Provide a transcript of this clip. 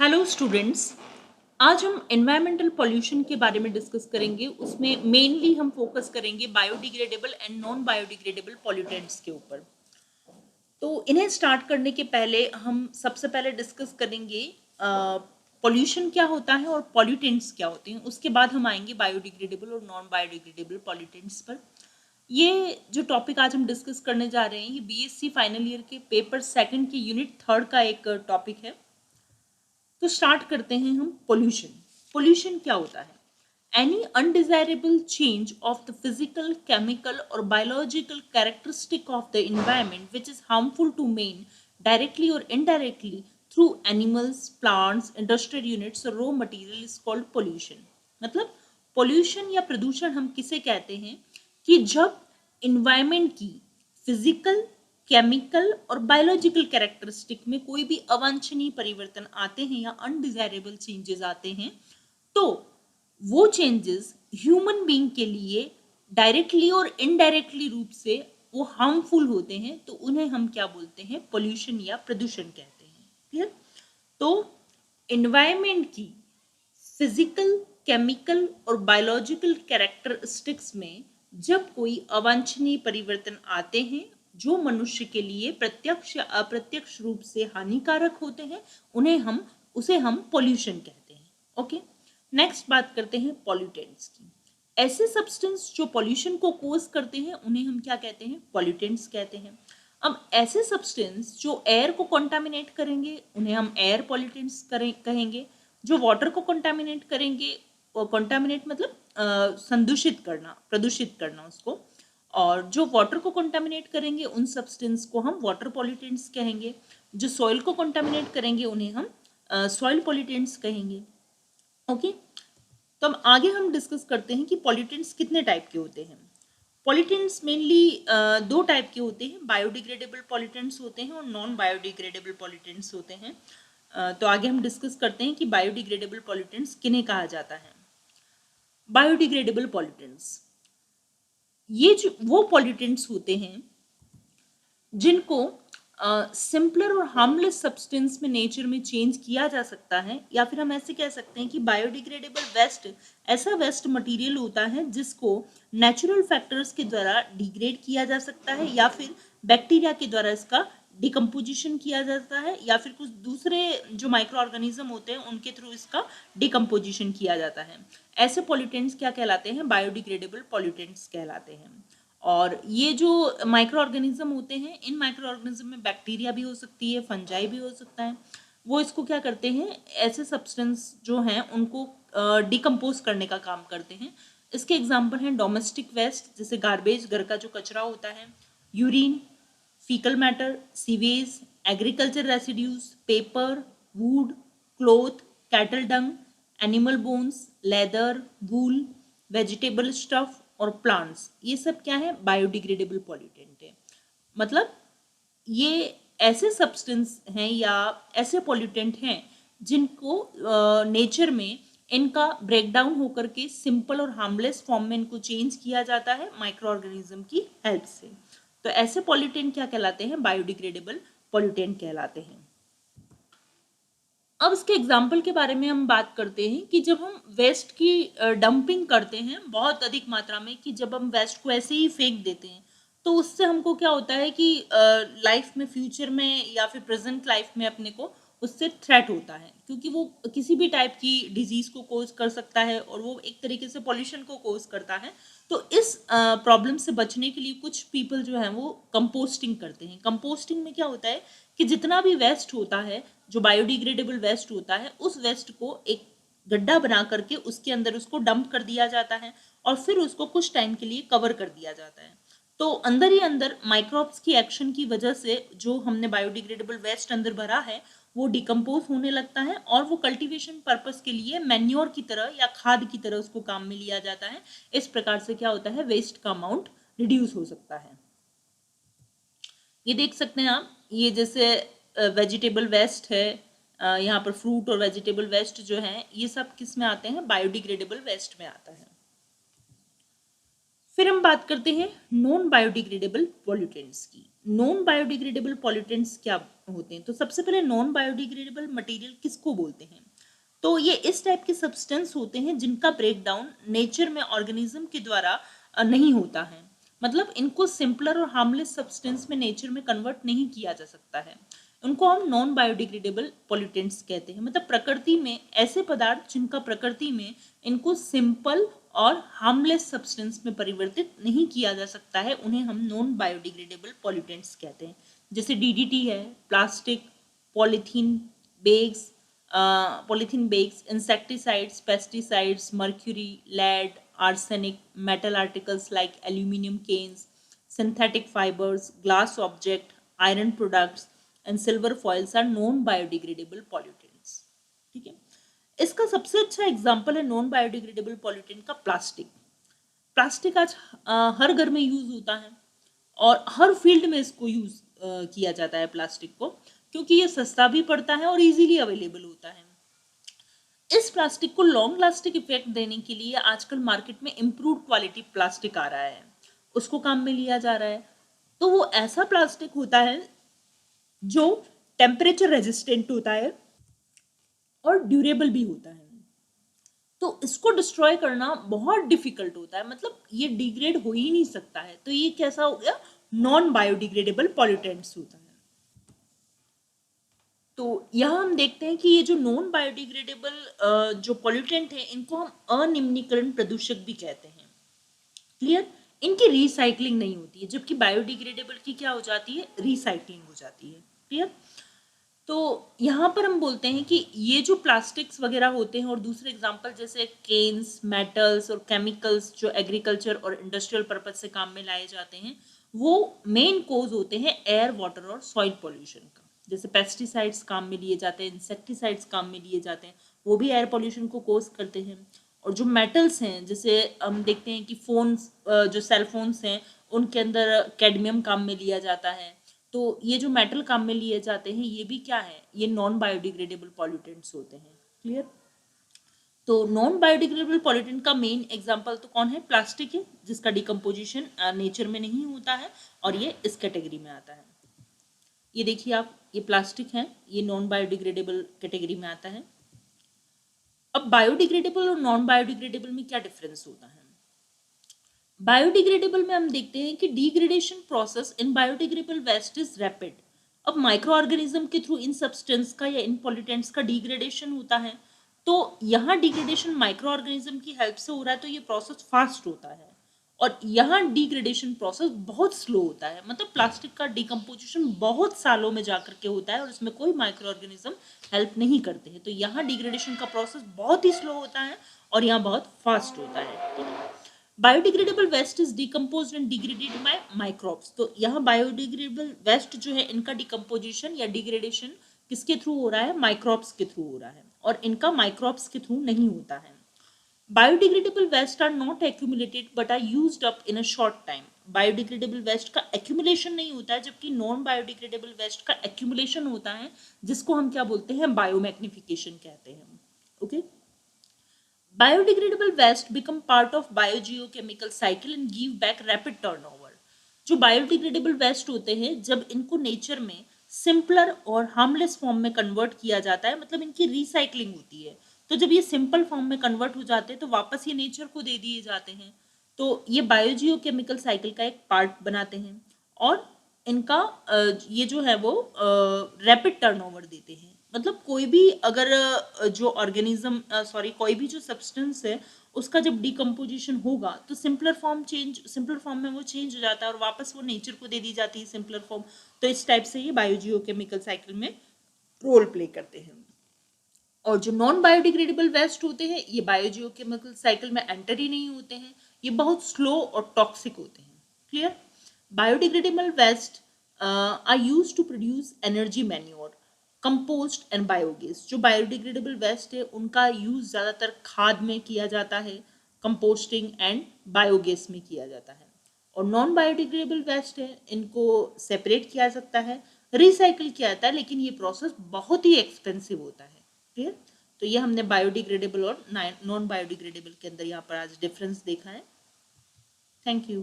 Hello students. आज हम environmental pollution के बारे में डिस्कस करेंगे। उसमें मेनली हम फोकस करेंगे biodegradable and non biodegradable pollutants के ऊपर। तो इन्हें स्टार्ट करने के पहले हम सबसे पहले डिस्कस करेंगे पॉल्यूशन क्या होता है और पॉल्यूटेंट्स क्या होते हैं। उसके बाद हम आएंगे बायोडिग्रेडेबल और नॉन बायोडिग्रेडेबल पॉल्यूटेंट्स पर। ये जो टॉपिक आज हम डिस्कस करने जा रहे हैं ये बीएससी फाइनल ईयर के पेपर सेकंड के यूनिट थर्ड का एक टॉपिक है। तो स्टार्ट करते हैं हम पोल्यूशन। पोल्यूशन क्या होता है? Any undesirable change of the physical, chemical और biological characteristic of the environment which is harmful to man directly और indirectly through animals, plants, industrial units और raw material is called pollution. मतलब pollution या प्रदूषण हम किसे कहते हैं कि जब इन्वायरमेंट की फिजिकल, केमिकल और बायोलॉजिकल कैरेक्टरिस्टिक में कोई भी अवांछनीय परिवर्तन आते हैं या अनडिजायरेबल चेंजेस आते हैं तो वो चेंजेस ह्यूमन बीइंग के लिए डायरेक्टली और इनडायरेक्टली रूप से वो हार्मफुल होते हैं, तो उन्हें हम क्या बोलते हैं? पोल्यूशन या प्रदूषण कहते हैं। क्लियर? तो एनवायरमेंट की फिजिकल, केमिकल और बायोलॉजिकल कैरेक्टरिस्टिक्स में जब कोई अवांछनीय परिवर्तन आते हैं जो मनुष्य के लिए प्रत्यक्ष या अप्रत्यक्ष रूप से हानिकारक होते हैं, उसे हम पोल्यूशन कहते हैं। ओके, नेक्स्ट बात करते हैं पॉल्यूटेंट्स की। ऐसे सब्सटेंस जो पोल्यूशन को कोज करते हैं उन्हें हम क्या कहते हैं? पॉल्यूटेंट्स कहते हैं। अब ऐसे सब्सटेंस जो एयर को कंटामिनेट करेंगे उन्हें हम एयर पॉल्यूटेंट्स कहेंगे। जो वाटर को कंटामिनेट करेंगे, कंटामिनेट मतलब संदूषित करना, प्रदूषित करना उसको, और जो वाटर को कंटामिनेट करेंगे उन सब्सटेंस को हम वाटर पॉल्यूटेंट्स कहेंगे। जो सॉइल को कंटामिनेट करेंगे उन्हें हम सॉइल पॉल्यूटेंट्स कहेंगे। ओके, तो अब आगे हम डिस्कस करते हैं कि पॉल्यूटेंट्स कितने टाइप के होते हैं। पॉल्यूटेंट्स मेनली दो टाइप के होते हैं, बायोडिग्रेडेबल पॉल्यूटेंट्स होते हैं और नॉन बायोडिग्रेडेबल पॉल्यूटेंट्स होते हैं। तो आगे हम डिस्कस करते हैं कि बायोडिग्रेडेबल पॉल्यूटेंट्स किन्हें कहा जाता है। बायोडिग्रेडेबल पॉल्यूटेंट्स ये जो वो पॉल्यूटेंट्स होते हैं जिनको सिंपलर और हार्मलेस सब्सटेंस में नेचर में चेंज किया जा सकता है, या फिर हम ऐसे कह सकते हैं कि बायोडिग्रेडेबल वेस्ट ऐसा वेस्ट मटेरियल होता है जिसको नेचुरल फैक्टर्स के द्वारा डिग्रेड किया जा सकता है, या फिर बैक्टीरिया के द्वारा इसका डिकम्पोजिशन किया जाता है, या फिर कुछ दूसरे जो माइक्रो ऑर्गेनिज्म होते हैं उनके थ्रू इसका डिकम्पोजिशन किया जाता है। ऐसे पॉल्यूटेंट्स क्या कहलाते हैं? बायोडिग्रेडेबल पॉल्यूटेंट्स कहलाते हैं। और ये जो माइक्रो ऑर्गेनिज्म होते हैं, इन माइक्रो ऑर्गेनिज्म में बैक्टीरिया भी हो सकती है, फंजाई भी हो सकता है। वो इसको क्या करते हैं, ऐसे सब्सटेंस जो हैं उनको डिकम्पोज करने का काम करते हैं। इसके एग्जाम्पल हैं डोमेस्टिक वेस्ट जैसे गार्बेज, घर का जो कचरा होता है, urine, faecal matter, sewage, agriculture residues, paper, would, cloth, cattle Dang, animal bones, leather, wool, vegetable stuff और प्लांट्स। ये सब क्या है? बायोडिग्रेडेबल पॉल्यूटेंट है। मतलब ये ऐसे सब्सटेंस हैं या ऐसे पॉल्यूटेंट हैं जिनको नेचर में इनका ब्रेकडाउन होकर के सिंपल और हार्मलेस फॉर्म में इनको चेंज किया जाता है माइक्रो ऑर्गेनिज्म की हेल्प से। तो ऐसे पॉल्यूटेंट क्या कहलाते हैं? बायोडिग्रेडेबल पॉल्यूटेंट कहलाते हैं। अब इसके एग्जाम्पल के बारे में हम बात करते हैं कि जब हम वेस्ट की डंपिंग करते हैं बहुत अधिक मात्रा में, कि जब हम वेस्ट को ऐसे ही फेंक देते हैं तो उससे हमको क्या होता है कि लाइफ में, फ्यूचर में या फिर प्रेजेंट लाइफ में अपने को उससे थ्रेट होता है, क्योंकि वो किसी भी टाइप की डिजीज को कोज कर सकता है और वो एक तरीके से पॉल्यूशन को कोज करता है। तो इस प्रॉब्लम से बचने के लिए कुछ पीपल जो है वो कंपोस्टिंग करते हैं। कंपोस्टिंग में क्या होता है कि जितना भी वेस्ट होता है, जो बायोडिग्रेडेबल वेस्ट होता है, उस वेस्ट को एक गड्ढा बना करके उसके अंदर उसको डंप कर दिया जाता है और फिर उसको कुछ टाइम के लिए कवर कर दिया जाता है। तो अंदर ही अंदर माइक्रोब्स की एक्शन की वजह से जो हमने बायोडिग्रेडेबल वेस्ट अंदर भरा है वो डिकम्पोज होने लगता है और वो कल्टीवेशन पर्पस के लिए मैन्योर की तरह या खाद की तरह उसको काम में लिया जाता है। इस प्रकार से क्या होता है? वेस्ट का अमाउंट रिड्यूस हो सकता है। ये देख सकते हैं आप, ये जैसे वेजिटेबल वेस्ट है, यहाँ पर फ्रूट और वेजिटेबल वेस्ट जो है ये सब किस में आते हैं? बायोडिग्रेडेबल वेस्ट में आता है। फिर हम बात करते हैं नॉन बायोडिग्रेडेबल पॉल्यूटेंट्स की। नॉन बायोडिग्रेडेबल पॉल्यूटेंट्स क्या होते हैं। तो सबसे पहले नॉन बायोडिग्रेडेबल मटेरियल किसको बोलते हैं? तो ये इस टाइप के सब्सटेंस होते हैं जिनका ब्रेकडाउन नेचर में ऑर्गेनिज्म के द्वारा नहीं होता है, मतलब इनको सिंपलर और हार्मलेस सब्सटेंस में नेचर में कन्वर्ट नहीं किया जा सकता है। उनको हम नॉन बायोडिग्रेडेबल पॉल्यूटेंट्स कहते हैं, मतलब प्रकृति में ऐसे पदार्थ जिनका प्रकृति में इनको सिंपल और हार्मलेस सब्सटेंस में परिवर्तित नहीं किया जा सकता है, उन्हें हम नॉन बायोडिग्रेडेबल पॉल्यूटेंट्स कहते हैं। जैसे डीडीटी है, plastic, polythene bags, insecticides, pesticides, mercury, lead, arsenic, metal articles like aluminum cans, synthetic fibers, glass object, iron products, and silver foils are non-biodegradable pollutants. ठीक है, इसका सबसे अच्छा एग्जाम्पल है नॉन बायोडिग्रेडेबल पॉल्यूटेंट का प्लास्टिक। प्लास्टिक आज हर घर में यूज होता है और हर फील्ड में इसको यूज किया जाता है प्लास्टिक को, क्योंकि ये सस्ता भी पड़ता है और इजीली अवेलेबल होता है। इस प्लास्टिक को लॉन्ग लास्टिंग इफेक्ट देने के लिए आजकल मार्केट में इम्प्रूव क्वालिटी प्लास्टिक आ रहा है, उसको काम में लिया जा रहा है। तो वो ऐसा प्लास्टिक होता है जो टेम्परेचर रेजिस्टेंट होता है और ड्यूरेबल भी होता है। तो इसको डिस्ट्रॉय करना बहुत डिफिकल्ट होता है, मतलब ये डिग्रेड हो ही नहीं सकता है। तो ये कैसा हो गया, नॉन बायोडिग्रेडेबल पॉल्यूटेंट्स होता है। तो यहाँ हम देखते हैं कि ये जो नॉन बायोडिग्रेडेबल जो पॉल्यूटेंट है, इनको हम अनिम्नीकरण प्रदूषक भी कहते हैं। क्लियर, इनकी रिसाइकलिंग नहीं होती है, जबकि बायोडिग्रेडेबल की क्या हो जाती है, रिसाइकलिंग हो जाती है। क्लियर, तो यहाँ पर हम बोलते हैं कि ये जो प्लास्टिक्स वगैरह होते हैं और दूसरे एग्जांपल जैसे केन्स, मेटल्स और केमिकल्स जो एग्रीकल्चर और इंडस्ट्रियल पर्पज से काम में लाए जाते हैं, वो मेन कोज होते हैं एयर, वाटर और सॉइल पोल्यूशन का। जैसे पेस्टिसाइड्स काम में लिए जाते हैं, इंसेक्टिसाइड्स काम में लिए जाते हैं, वो भी एयर पोल्यूशन को कोज करते हैं। और जो मेटल्स हैं, जैसे हम देखते हैं कि फोन्स, जो सेल फोन्स हैं, उनके अंदर कैडमियम काम में लिया जाता है। तो ये जो मेटल काम में लिए जाते हैं, ये भी क्या है, ये नॉन बायोडिग्रेडेबल पॉल्यूटेंट्स होते हैं। क्लियर, तो नॉन बायोडिग्रेडेबल पॉल्यूटेंट का मेन एग्जांपल तो कौन है, प्लास्टिक है, जिसका डिकम्पोजिशन नेचर में नहीं होता है और ये इस कैटेगरी में आता है। ये देखिए आप, ये प्लास्टिक है, ये नॉन बायोडिग्रेडेबल कैटेगरी में आता है। अब बायोडिग्रेडेबल और नॉन बायोडिग्रेडेबल में क्या डिफरेंस होता है? बायोडिग्रेडेबल में हम देखते हैं कि degradation process in biodegradable waste is rapid. अब माइक्रो ऑर्गेनिज्म के थ्रू इन सब्सटेंस का या इन पॉल्यूटेंट्स का डिग्रेडेशन होता है, तो यहाँ डिग्रेडेशन माइक्रो ऑर्गेनिज्म की हेल्प से हो रहा है, तो ये प्रोसेस फास्ट होता है। और यहाँ डिग्रेडेशन प्रोसेस बहुत स्लो होता है, मतलब प्लास्टिक का डिकम्पोजिशन बहुत सालों में जाकर के होता है और इसमें कोई माइक्रो ऑर्गेनिज्म हेल्प नहीं करते हैं। तो यहाँ डिग्रेडेशन का प्रोसेस बहुत ही स्लो होता है और यहाँ बहुत फास्ट होता है। ठीक है, biodegradable waste is decomposed and degraded by microbes. तो यहाँ बायोडिग्रेडेबल वेस्ट जो है, इनका डिकम्पोजिशन या डिग्रेडेशन किसके थ्रू हो रहा है, माइक्रोब्स के थ्रू हो रहा है, और इनका माइक्रोब्स के थ्रू नहीं होता है। Biodegradable waste are not accumulated but are used up in a short time. Biodegradable waste का एक्यूमुलेशन नहीं होता है, जबकि नॉन बायोडिग्रेडेबल वेस्ट का एक्यूमुलेशन होता है, जिसको हम क्या बोलते हैं, बायोमैग्निफिकेशन कहते हैं। Okay, biodegradable waste become part of biogeochemical cycle and give back rapid turnover। जो biodegradable waste होते हैं, जब इनको नेचर में सिंपलर और हार्मलेस फॉर्म में कन्वर्ट किया जाता है, मतलब इनकी रिसाइकलिंग होती है, तो जब ये सिंपल फॉर्म में कन्वर्ट हो जाते हैं तो वापस ये नेचर को दे दिए जाते हैं। तो ये बायोजियोकेमिकल साइकिल का एक पार्ट बनाते हैं और इनका ये जो है वो रैपिड टर्नओवर देते हैं। मतलब कोई भी अगर जो ऑर्गेनिज्म कोई भी जो सब्सटेंस है, उसका जब डिकम्पोजिशन होगा तो सिंपलर फॉर्म में वो चेंज हो जाता है और वापस वो नेचर को दे दी जाती है सिंपलर फॉर्म। तो इस टाइप से ये बायोजियोकेमिकल साइकिल में रोल प्ले करते हैं। और जो नॉन बायोडिग्रेडेबल वेस्ट होते हैं, ये बायोजियोकेमिकल साइकिल में एंटर ही नहीं होते हैं, ये बहुत स्लो और टॉक्सिक होते हैं। Clear, biodegradable waste are used to produce energy, manure, compost and biogas. जो बायोडिग्रेडेबल वेस्ट है, उनका यूज ज़्यादातर खाद में किया जाता है, कंपोस्टिंग एंड बायोगैस में किया जाता है। और नॉन बायोडिग्रेडेबल वेस्ट है, इनको सेपरेट किया सकता है, रिसाइकिल किया जाता है, लेकिन ये प्रोसेस बहुत ही एक्सपेंसिव होता है। क्लियर, तो ये हमने बायोडिग्रेडेबल और नॉन बायोडिग्रेडेबल के अंदर यहाँ पर आज डिफरेंस देखा है। Thank you.